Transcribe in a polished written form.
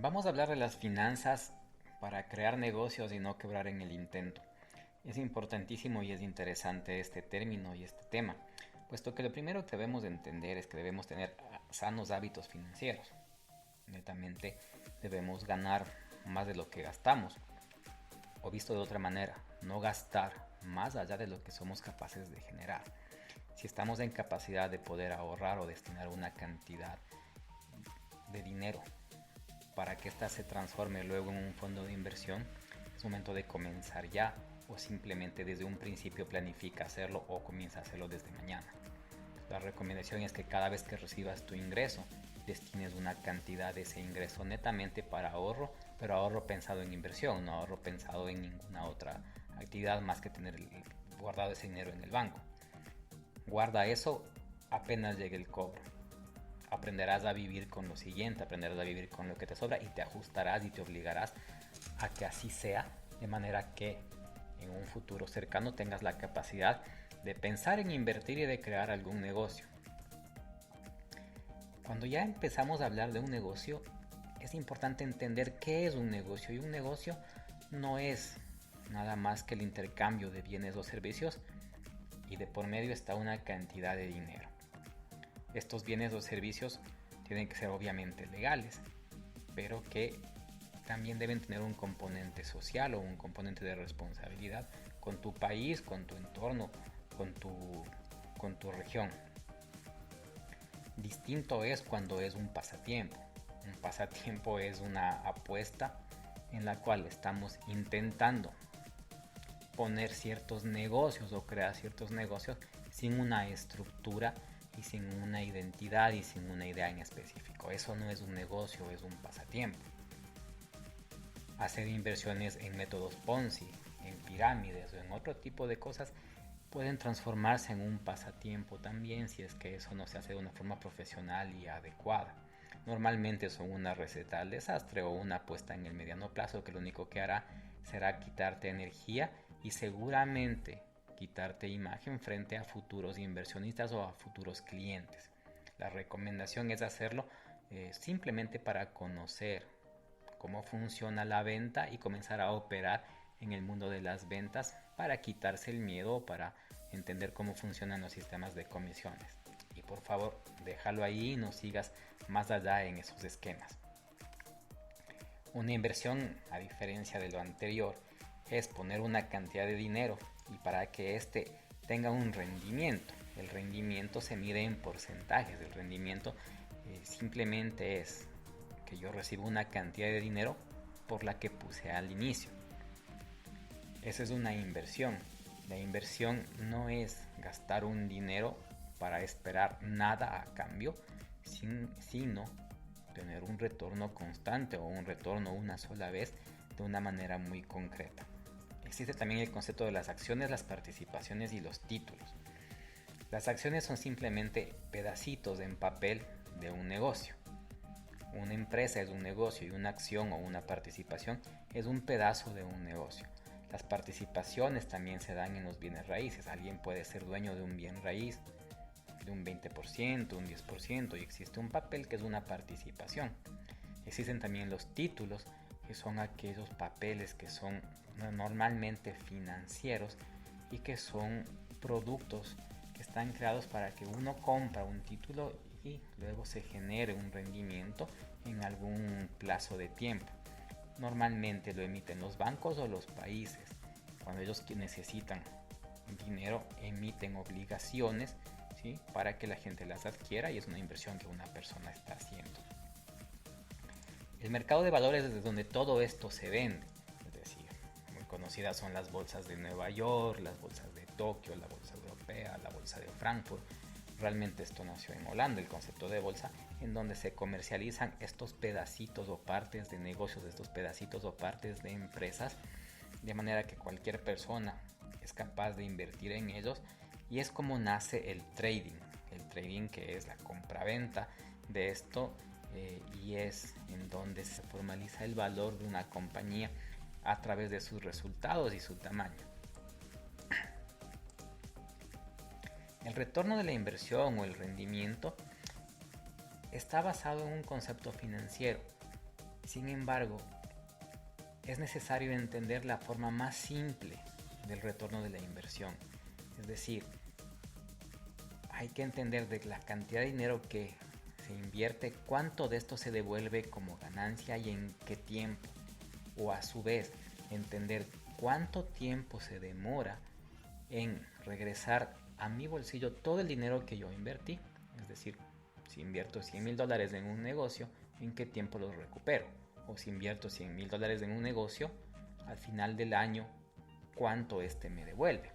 Vamos a hablar de las finanzas para crear negocios y no quebrar en el intento. Es importantísimo y es interesante este término y este tema, puesto que lo primero que debemos de entender es que debemos tener sanos hábitos financieros. Netamente debemos ganar más de lo que gastamos, o visto de otra manera, no gastar más allá de lo que somos capaces de generar. Si estamos en capacidad de poder ahorrar o destinar una cantidad de dinero para que ésta se transforme luego en un fondo de inversión, es momento de comenzar ya, o simplemente desde un principio planifica hacerlo o comienza a hacerlo desde mañana. La recomendación es que cada vez que recibas tu ingreso, destines una cantidad de ese ingreso netamente para ahorro, pero ahorro pensado en inversión, no ahorro pensado en ninguna otra actividad más que tener guardado ese dinero en el banco. Guarda eso apenas llegue el cobro. Aprenderás a vivir con lo siguiente, aprenderás a vivir con lo que te sobra y te ajustarás y te obligarás a que así sea, de manera que en un futuro cercano tengas la capacidad de pensar en invertir y de crear algún negocio. Cuando ya empezamos a hablar de un negocio, es importante entender qué es un negocio, y un negocio no es nada más que el intercambio de bienes o servicios, y de por medio está una cantidad de dinero. Estos bienes o servicios tienen que ser obviamente legales, pero que también deben tener un componente social o un componente de responsabilidad con tu país, con tu entorno, con tu región. Distinto es cuando es un pasatiempo. Un pasatiempo es una apuesta en la cual estamos intentando poner ciertos negocios o crear ciertos negocios sin una estructura y sin una identidad y sin una idea en específico. Eso no es un negocio, es un pasatiempo. Hacer inversiones en métodos Ponzi, en pirámides o en otro tipo de cosas pueden transformarse en un pasatiempo también si es que eso no se hace de una forma profesional y adecuada. Normalmente son una receta al desastre o una apuesta en el mediano plazo que lo único que hará será quitarte energía y seguramente quitarte imagen frente a futuros inversionistas o a futuros clientes. La recomendación es hacerlo simplemente para conocer cómo funciona la venta y comenzar a operar en el mundo de las ventas para quitarse el miedo, para entender cómo funcionan los sistemas de comisiones. Y por favor, déjalo ahí y no sigas más allá en esos esquemas. Una inversión, a diferencia de lo anterior, es poner una cantidad de dinero y para que éste tenga un rendimiento. El rendimiento se mide en porcentajes. El rendimiento simplemente es que yo recibo una cantidad de dinero por la que puse al inicio. Esa es una inversión. La inversión no es gastar un dinero para esperar nada a cambio, sino tener un retorno constante o un retorno una sola vez de una manera muy concreta. Existe también el concepto de las acciones, las participaciones y los títulos. Las acciones son simplemente pedacitos en papel de un negocio. Una empresa es un negocio y una acción o una participación es un pedazo de un negocio. Las participaciones también se dan en los bienes raíces. Alguien puede ser dueño de un bien raíz de un 20%, un 10%, y existe un papel que es una participación. Existen también los títulos, que son aquellos papeles que son normalmente financieros y que son productos que están creados para que uno compra un título y luego se genere un rendimiento en algún plazo de tiempo. Normalmente lo emiten los bancos o los países. Cuando ellos necesitan dinero, emiten obligaciones, ¿sí?, para que la gente las adquiera, y es una inversión que una persona está haciendo. El mercado de valores es desde donde todo esto se vende. Es decir, muy conocidas son las bolsas de Nueva York, las bolsas de Tokio, la bolsa europea, la bolsa de Frankfurt. Realmente esto nació en Holanda, el concepto de bolsa, en donde se comercializan estos pedacitos o partes de negocios, estos pedacitos o partes de empresas, de manera que cualquier persona es capaz de invertir en ellos, y es como nace el trading que es la compraventa de esto, y es en donde se formaliza el valor de una compañía a través de sus resultados y su tamaño. El retorno de la inversión o el rendimiento está basado en un concepto financiero. Sin embargo, es necesario entender la forma más simple del retorno de la inversión. Es decir, hay que entender de la cantidad de dinero que se invierte, cuánto de esto se devuelve como ganancia y en qué tiempo. O a su vez, entender cuánto tiempo se demora en regresar a mi bolsillo todo el dinero que yo invertí. Es decir, si invierto $100,000 en un negocio, ¿en qué tiempo lo recupero? O si invierto $100,000 en un negocio, al final del año, ¿cuánto este me devuelve?